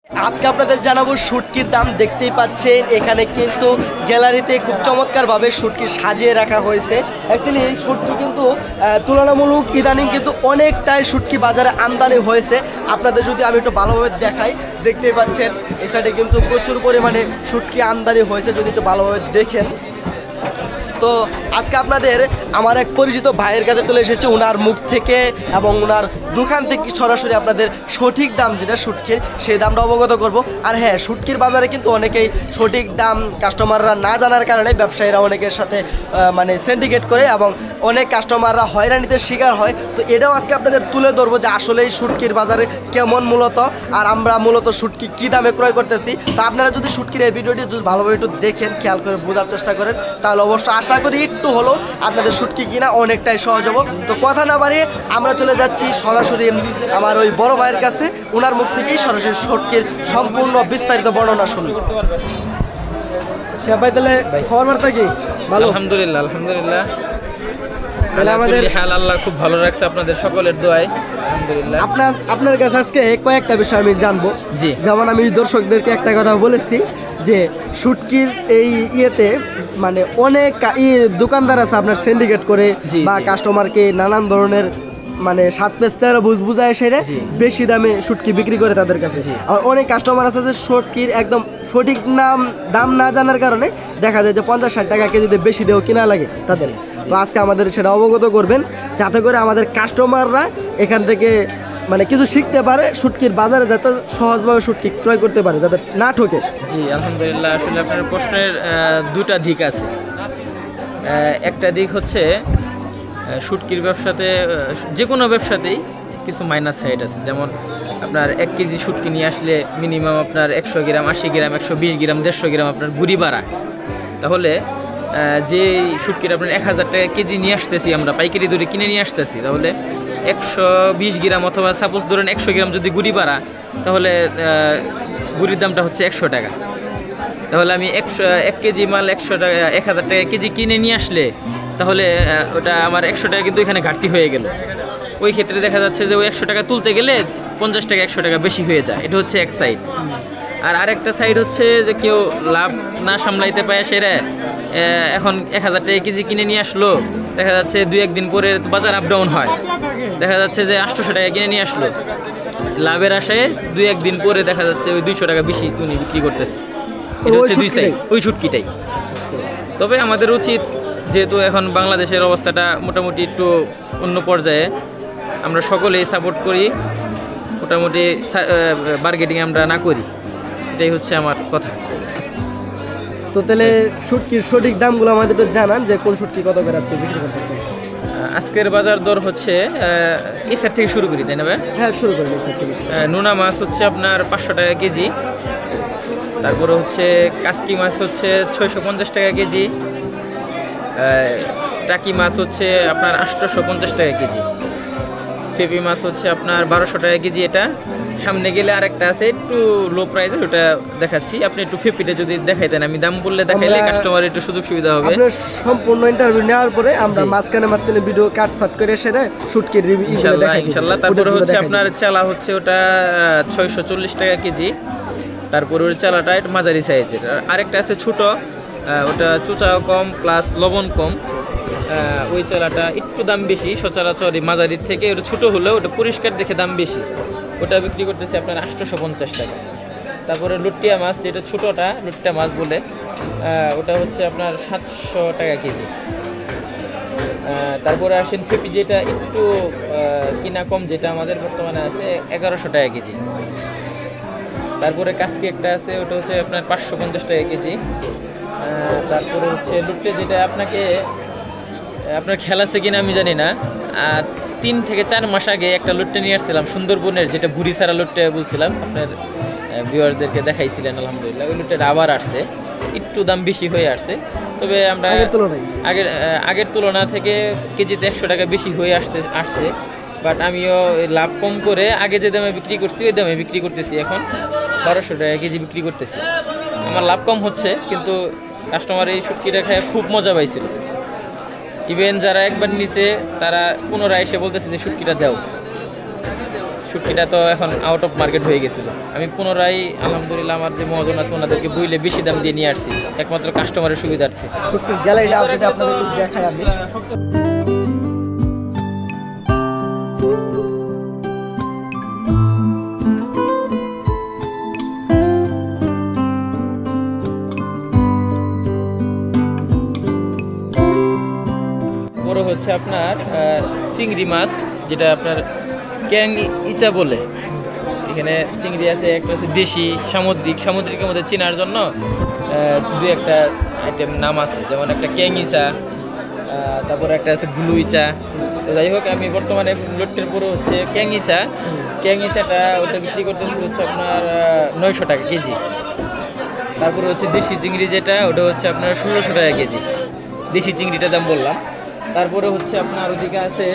আজকে আপনাদের জানাবো শুটকির দাম। দেখতেই পাচ্ছেন এখানে কিন্তু গ্যালারিতে খুব চমৎকারভাবে শুটকি সাজিয়ে রাখা হয়েছে। অ্যাকচুয়ালি এই শুটকি কিন্তু তুলনামূলক ইদানিং কিন্তু অনেকটাই শুটকি বাজারে আমদানি হয়েছে। আপনাদের যদি আমি একটু ভালোভাবে দেখাই, দেখতেই পাচ্ছেন এই সাইডে কিন্তু প্রচুর পরিমাণে শুটকি আমদানি হয়েছে, যদি একটু ভালোভাবে দেখেন। তো আজকে আপনাদের আমার এক পরিচিত ভাইয়ের কাছে চলে এসেছে, ওনার মুখ থেকে এবং ওনার দোকান থেকে সরাসরি আপনাদের সঠিক দাম যেটা শুটকির, সেই দামটা অবগত করব। আর হ্যাঁ, শুটকির বাজারে কিন্তু অনেকেই সঠিক দাম কাস্টমাররা না জানার কারণে ব্যবসায়ীরা অনেকের সাথে মানে সিন্ডিকেট করে এবং অনেক কাস্টমাররা হয়রানিতে শিকার হয়। তো এটাও আজকে আপনাদের তুলে ধরবো যে আসলে এই শুটকির বাজারে কেমন মূলত, আর আমরা মূলত শুটকি কী দামে ক্রয় করতেছি। তো আপনারা যদি শুটকির এই ভিডিওটি যদি ভালোভাবে একটু দেখেন, খেয়াল করে বোঝার চেষ্টা করেন, তাহলে অবশ্যই আশা করি একটু হলেও আপনাদের শুটকি কিনা অনেকটাই সহজ হবো। তো কথা না বাড়িয়ে আমরা চলে যাচ্ছি সরাসরি আমার ওই বড় ভাইয়ের কাছে, ওনার মুখ থেকেই সরাসরি শুটকির সম্পূর্ণ বিস্তারিত বর্ণনা শুনুন। ভাই তাহলে খবর বার্তা কি? ভালো, আলহামদুলিল্লাহ। আলহামদুলিল্লাহ, তাহলে আমাদের হাল আল্লাহ খুব ভালো রাখছে আপনাদের সকলের দোয়ায়। আলহামদুলিল্লাহ। আপনার কাছে আজকে কয়েকটা বিষয় আমি জানবো। জি, যেমন আমি দর্শকদেরকে একটা কথা বলেছি যে শুটকির এই ইয়েতে মানে অনেক দোকানদার আছে আপনার সিন্ডিকেট করে বা কাস্টমারকে নানান ধরনের মানে 7 পেজ 13 বুঝায় সেরে বেশি দামে শুটকি বিক্রি করে তাদের কাছে। আর অনেক কাস্টমার আছে যে শুটকির একদম সঠিক দাম না জানার কারণে দেখা যায় যে 50-60 টাকা কেজিতে বেশি দেও কিনা লাগে তাদের। তো আজকে আমাদের সেটা অবগত করবেন, যাতে করে আমাদের কাস্টমাররা এখান থেকে মানে কিছু শিখতে পারে, শুটকির বাজারে যাতে সহজভাবে শুটকি ক্রয় করতে পারে, যাতে না ঠকে। জি আলহামদুলিল্লাহ। আসলে আপনার প্রশ্নের দুটা দিক আছে। একটা দিক হচ্ছে শুটকির ব্যবসাতে, যে কোনো ব্যবসাতেই কিছু মাইনাস সাইড আছে। যেমন আপনার 1 কেজি শুটকি নিয়ে আসলে মিনিমাম আপনার 100 গ্রাম, 80 গ্রাম, 120 গ্রাম, 150 গ্রাম আপনার গুড়ি বাড়া। তাহলে যে শুটকিটা আপনার 1000 টাকা কেজি নিয়ে আসতেছি, আমরা পাইকারি দরে কিনে নিয়ে আসতেছি, তাহলে 120 গ্রাম অথবা সাপোজ ধরেন 100 গ্রাম যদি গুড়ি বাড়া, তাহলে গুড়ির দামটা হচ্ছে 100 টাকা। তাহলে আমি 1 কেজি মাল 100 টাকা 1000 টাকা কেজি কিনে নিয়ে আসলে, তাহলে ওটা আমার 100 টাকা কিন্তু এখানে ঘাটতি হয়ে গেল। ওই ক্ষেত্রে দেখা যাচ্ছে যে ওই 100 টাকা তুলতে গেলে 50 টাকা 100 টাকা বেশি হয়ে যায়। এটা হচ্ছে এক সাইড। আর আরেকটা সাইড হচ্ছে যে কেউ লাভ না সামলাইতে পায়, সেরা এখন 1000 টাকা কেজি কিনে নিয়ে আসলো, দেখা যাচ্ছে 2-1 দিন পরে বাজার আপ ডাউন হয়, দেখা যাচ্ছে যে 800 টাকা কিনে নিয়ে আসলো, লাভের আশায় 2-1 দিন পরে দেখা যাচ্ছে ওই 200 টাকা বেশি উনি বিক্রি করতেছে। এটা হচ্ছে দুই সাইড, ওই শুটকিটাই। তবে আমাদের উচিত, যেহেতু এখন বাংলাদেশের অবস্থাটা মোটামুটি একটু অন্য পর্যায়ে, আমরা সকলেই সাপোর্ট করি, মোটামুটি বার্গেটিং আমরা না করি, এটাই হচ্ছে আমার কথা। তো তাহলে শুটকির সঠিক দামগুলো আমাদের একটু জানান, যে কোন শুটকি কত করে আজকে বিক্রি করতেছে। আজকের বাজার দর হচ্ছে এসার থেকে শুরু করি, তাই না ভাই? হ্যাঁ, শুরু করি। নোনা মাছ হচ্ছে আপনার 500 টাকা কেজি, তারপরে হচ্ছে কাসকি মাছ হচ্ছে 650 টাকা কেজি, টাকি মাছ হচ্ছে আপনার 850 টাকা কেজি, ফেপি মাছ হচ্ছে আপনার 1200 টাকা কেজি। এটা সামনে গেলে আরেকটা আছে একটু লো প্রাইসের, ওটা দেখাচ্ছি। আপনি একটু ফেপিটা যদি দেখাইতেন, আমি দাম বললে দেখাইলে কাস্টমার একটু সুযোগ সুবিধা হবে। আপনার সম্পূর্ণ ইন্টারভিউ নেওয়ার পরে আমরা মাঝখানে ভিডিও কাট করে সেরে শুটকির রিভিউ ইনশাআল্লাহ। তারপরে হচ্ছে আপনার চালা হচ্ছে ওটা 640 টাকা কেজি, তারপরে ওর চালাটা একটু মাঝারি সাইজের। আরেকটা আছে ছোট, ওটা চুচা কম প্লাস লবণ কম, ওই চালাটা একটু দাম বেশি সচরাচর মাঝারির থেকে। ওটা ছোটো হলেও ওটা পরিষ্কার দেখে দাম বেশি, ওটা বিক্রি করতেছে আপনার 850 টাকা। তারপরে লুটিয়া মাছ, যেটা ছোটোটা লুটিয়া মাছ বলে, ওটা হচ্ছে আপনার 700 টাকা কেজি। তারপরে আসেন ফেপি, যেটা একটু কিনা কম, যেটা আমাদের বর্তমানে আছে 1100 টাকা কেজি। তারপরে কাস্কি একটা আছে, ওটা হচ্ছে আপনার 550 টাকা কেজি। তারপরে হচ্ছে লুটে, যেটা আপনার খেলা আছে কিনা আমি জানি না, 3 থেকে 4 মাস আগে একটা লুটে নিয়ে আসছিলাম সুন্দরবনের, যেটা ভুড়ি ছাড়া লুটে বলছিলাম, আপনার ভিউয়ারদেরকে দেখাইছিলেন। আলহামদুলিল্লাহ ওই লুটের আবার আসছে, একটু দাম বেশি হয়ে আসছে। তবে আমরা আগের তুলনা থেকে কেজিতে 100 টাকা বেশি হয়ে আসছে। বাট আমিও লাভ কম করে আগে যে দামে বিক্রি করছি ওই দামে বিক্রি করতেছি। এখন 1200 টাকা কেজি বিক্রি করতেছি। আমার লাভ কম হচ্ছে, কিন্তু কাস্টমার এই শুটকিটা খেয়ে খুব মজা পাইছিল। ইভেন যারা একবার নিচে, তারা পুনরায় এসে বলতেছে যে শুটকিটা দাও। শুটকিটা তো এখন আউট অফ মার্কেট হয়ে গেছিলো। আমি পুনরায় আলহামদুলিল্লাহ আমার যে মহাজন আছে ওনাদেরকে বইলে বেশি দাম দিয়ে নিয়ে আসছি, একমাত্র কাস্টমারের সুবিধার্থে। শুটকির গ্যালারিটা আপনাদের দেখাই আমি। বড় হচ্ছে আপনার চিংড়ি মাছ, যেটা আপনার ক্যাং ইসা বলে। এখানে চিংড়ি আছে, একটা আছে দেশি, সামুদ্রিকের মধ্যে চেনার জন্য দু একটা আইটেম নাম আছে, যেমন একটা ক্যাং ইসা, তারপরে একটা আছে ব্লু ইচা। তো যাই হোক, আমি বর্তমানে লোটের পরে হচ্ছে ক্যাং ইচাটা ওটা বিক্রি করতেছি হচ্ছে আপনার 900 টাকা কেজি। তারপরে হচ্ছে দেশি চিংড়ি যেটা, ওটা হচ্ছে আপনার 1600 টাকা কেজি, দেশি চিংড়িটার দাম বললাম। তারপরে হচ্ছে আপনার ওদিকে আছে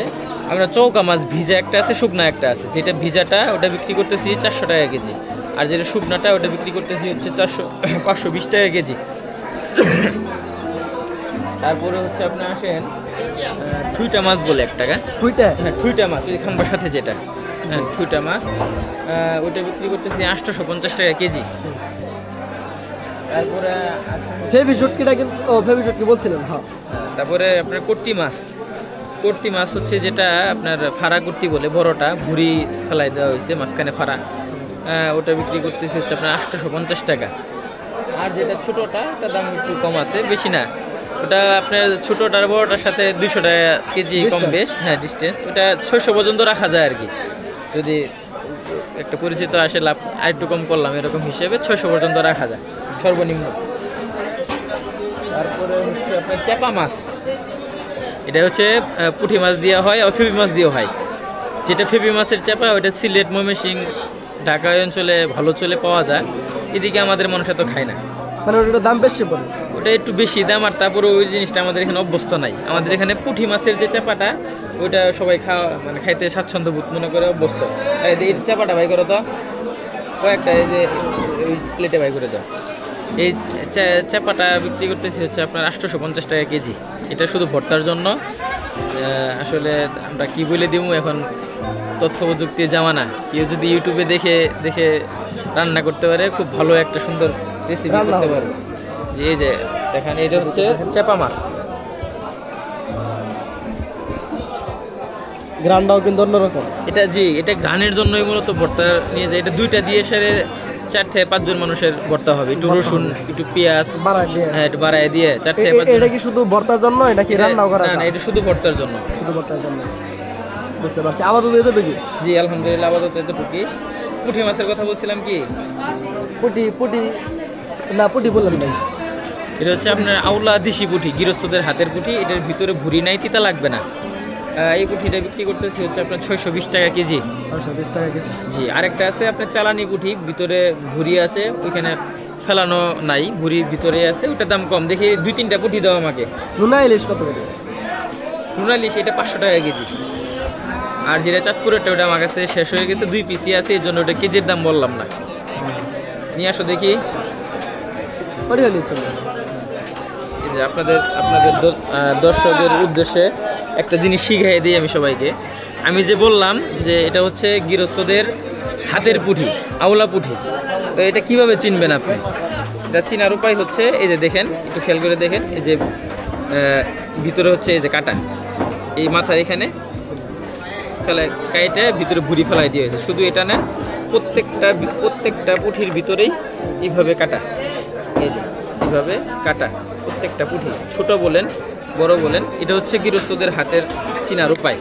আমরা চৌকা মাছ, ভিজা একটা আছে, শুকনা একটা আছে। যেটা ভিজাটা ওটা বিক্রি করতেছি 400 টাকা কেজি, আর যেটা শুকনাটা ওটা বিক্রি করতেছি হচ্ছে 520 টাকা কেজি। তারপরে হচ্ছে আপনার আসেন ঠুইটা মাছ বলে এক টাকা। হ্যাঁ, ঠুইটা মাছ ওই খাম্বার সাথে যেটা, হ্যাঁ ঠুইটা মাছ, ওটা বিক্রি করতেছি 850 টাকা কেজি। তারপরে ফেবি শুটকিটা কিন্তু ফেবি শুটকি বলছিলেন। হ্যাঁ, তারপরে আপনার কর্তি মাছ হচ্ছে যেটা আপনার ফাড়া কর্তি বলে, বড়টা ভুড়ি ফেলাই দেওয়া হয়েছে, মাঝখানে ফাড়া, ওটা বিক্রি করতেছে হচ্ছে আপনার 850 টাকা। আর যেটা ছোটোটা, তার দাম একটু কম আছে, বেশি না। ওটা আপনার ছোটোটার বড়োটার সাথে 200 টাকা কেজি কম বেশ, হ্যাঁ ডিস্টেন্স। ওটা 600 পর্যন্ত রাখা যায় আর কি, যদি একটা পরিচিত আসে লাভ আর একটু কম করলাম এরকম হিসেবে 600 পর্যন্ত রাখা যায় সর্বনিম্ন। তারপরে হচ্ছে আপনার চাপা মাছ, এটা হচ্ছে পুঁটি মাছ দেওয়া হয় আর ফেবি মাছ দেওয়া হয়। যেটা ফেবি মাছের চাপা, ওটা সিলেট, ময়মনসিংহ, ঢাকা অঞ্চলে ভালো চলে পাওয়া যায়, এদিকে আমাদের মানুষ এত খায় না, মানে ওটার দাম বেশি পড়ে, ওটা একটু বেশি দাম। আর তারপরে ওই জিনিসটা আমাদের এখানে অভ্যস্ত নাই। আমাদের এখানে পুঁটি মাছের যে চাপাটা, ওইটা সবাই মানে খাইতে স্বাচ্ছন্দ্য বোধ মনে করে অভ্যস্ত। এই চাপাটা বাই করো তো, কয়েকটা এই যে ওই প্লেটে বাই করে দাও। এই চাপাটা বিক্রি করতেছি হচ্ছে আপনার 850 টাকা কেজি। এটা শুধু ভর্তার জন্য। আসলে আমরা কি বলে দিব, এখন তথ্য প্রযুক্তির জামানা, কেউ যদি ইউটিউবে দেখে রান্না করতে পারে, খুব ভালো একটা সুন্দর রেসিপি করতে পারে। যে এই যে দেখেন, এটা হচ্ছে চাপা মাছ, গ্রানটাও কিন্তু অন্যরকম। এটা ঘ্রাণের জন্যই মূলত ভর্তা নিয়ে যায়। এটা 2টা দিয়ে সেরে 4 থেকে 5 জন মানুষের ভর্তা হবে। একটু রসুন, একটু পেঁয়াজ, হ্যাঁ একটু বাড়ায় দিয়ে 4 থেকে 5 জন। এটা কি শুধু ভর্তার জন্য, এটা কি রান্নাও করা যায়? না, এটা শুধু ভর্তার জন্য। শুধু ভর্তার জন্য, বুঝতে পারছি। আপাতত এতটুকু। জি আলহামদুলিল্লাহ, আপাতত এতটুকু। পুঁটি মাছের কথা বলছিলাম কি, পুঁটি বললেন ভাই। এটা হচ্ছে আপনার আউলা দেশি পুঁটি, গৃহস্থদের হাতের পুঁটি। এটার ভিতরে ভুঁড়ি নাই, তিতা লাগবে না। এই পুঁটিটা বিক্রি করতেছি হচ্ছে আপনার 620 টাকা কেজি। 620 টাকা কেজি। জি, আরেকটা আছে আপনার চালানি পুঁটি, ভিতরে ভুঁড়ি আছে, ওইখানে ফেলানো নাই, ভুঁড়ির ভিতরে আছে, ওটার দাম কম। দেখি 2-3টা পুঁটি দাও আমাকে। রুনা ইলিশ কত করে? রুনা ইলিশ এটা 500 টাকা কেজি। আর যেটা চাঁদপুরেরটা, ওটা আমার কাছে শেষ হয়ে গেছে, 2 পিসই আছে, এই জন্য ওটা কেজির দাম বললাম না। নিয়ে আসো দেখি। এই যে আপনাদের দর্শকদের উদ্দেশ্যে একটা জিনিস শিখাই দিই আমি সবাইকে। আমি যে বললাম যে এটা হচ্ছে গৃহস্থদের হাতের পুঁটি, আউলা পুঁটি। তো এটা কিভাবে চিনবেন আপনি? এটা চিনার উপায় হচ্ছে, এই যে দেখেন, একটু খেয়াল করে দেখেন, এই যে ভিতরে হচ্ছে এই যে কাটা, এই মাথা এখানে ফেলায় কাইটে ভিতরে ভুঁড়ি ফেলাই দিয়ে হয়েছে। শুধু এটা না, প্রত্যেকটা পুঁঠির ভিতরেই এইভাবে কাটা, এই যে এইভাবে কাটা প্রত্যেকটা পুঁঠি, ছোট বলেন বড় বলেন। এটা হচ্ছে গৃহস্থদের হাতের চিনার উপায়।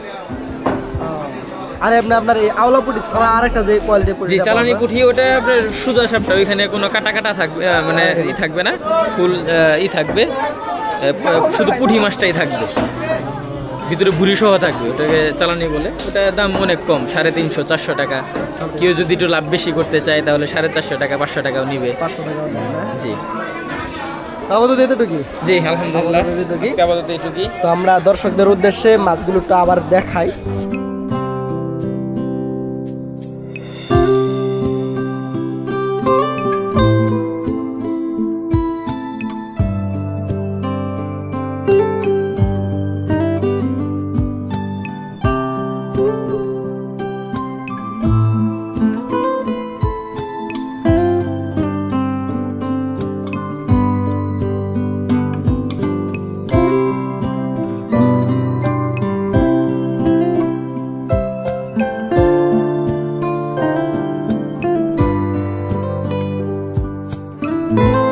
আরে আপনার এই আওলা পুঁটি ছাড়া আরেকটা যে কোয়ালিটি পুঁটি, জি চালানি পুঁটি, ওটা আপনার সোজা সাপটা, ওইখানে কোনো কাটা থাকবে, মানে থাকবে না, ফুল থাকবে, শুধু পুঁটি মাছটাই থাকবে, ভিতরে ভুঁড়ি সহ থাকবে, ওটাকে চালানি বলে। ওটার দাম অনেক কম, 350-400 টাকা। কেউ যদি একটু লাভ বেশি করতে চায় তাহলে 450 টাকা 500 টাকাও নিবে। 500 টাকা। জি আপাতত এতটুকু। জি আলহামদুলিল্লাহ, আপাতত এটুকুই। তো আমরা দর্শকদের উদ্দেশ্যে মাছগুলো একটু আবার দেখাই। ধন্যবাদ।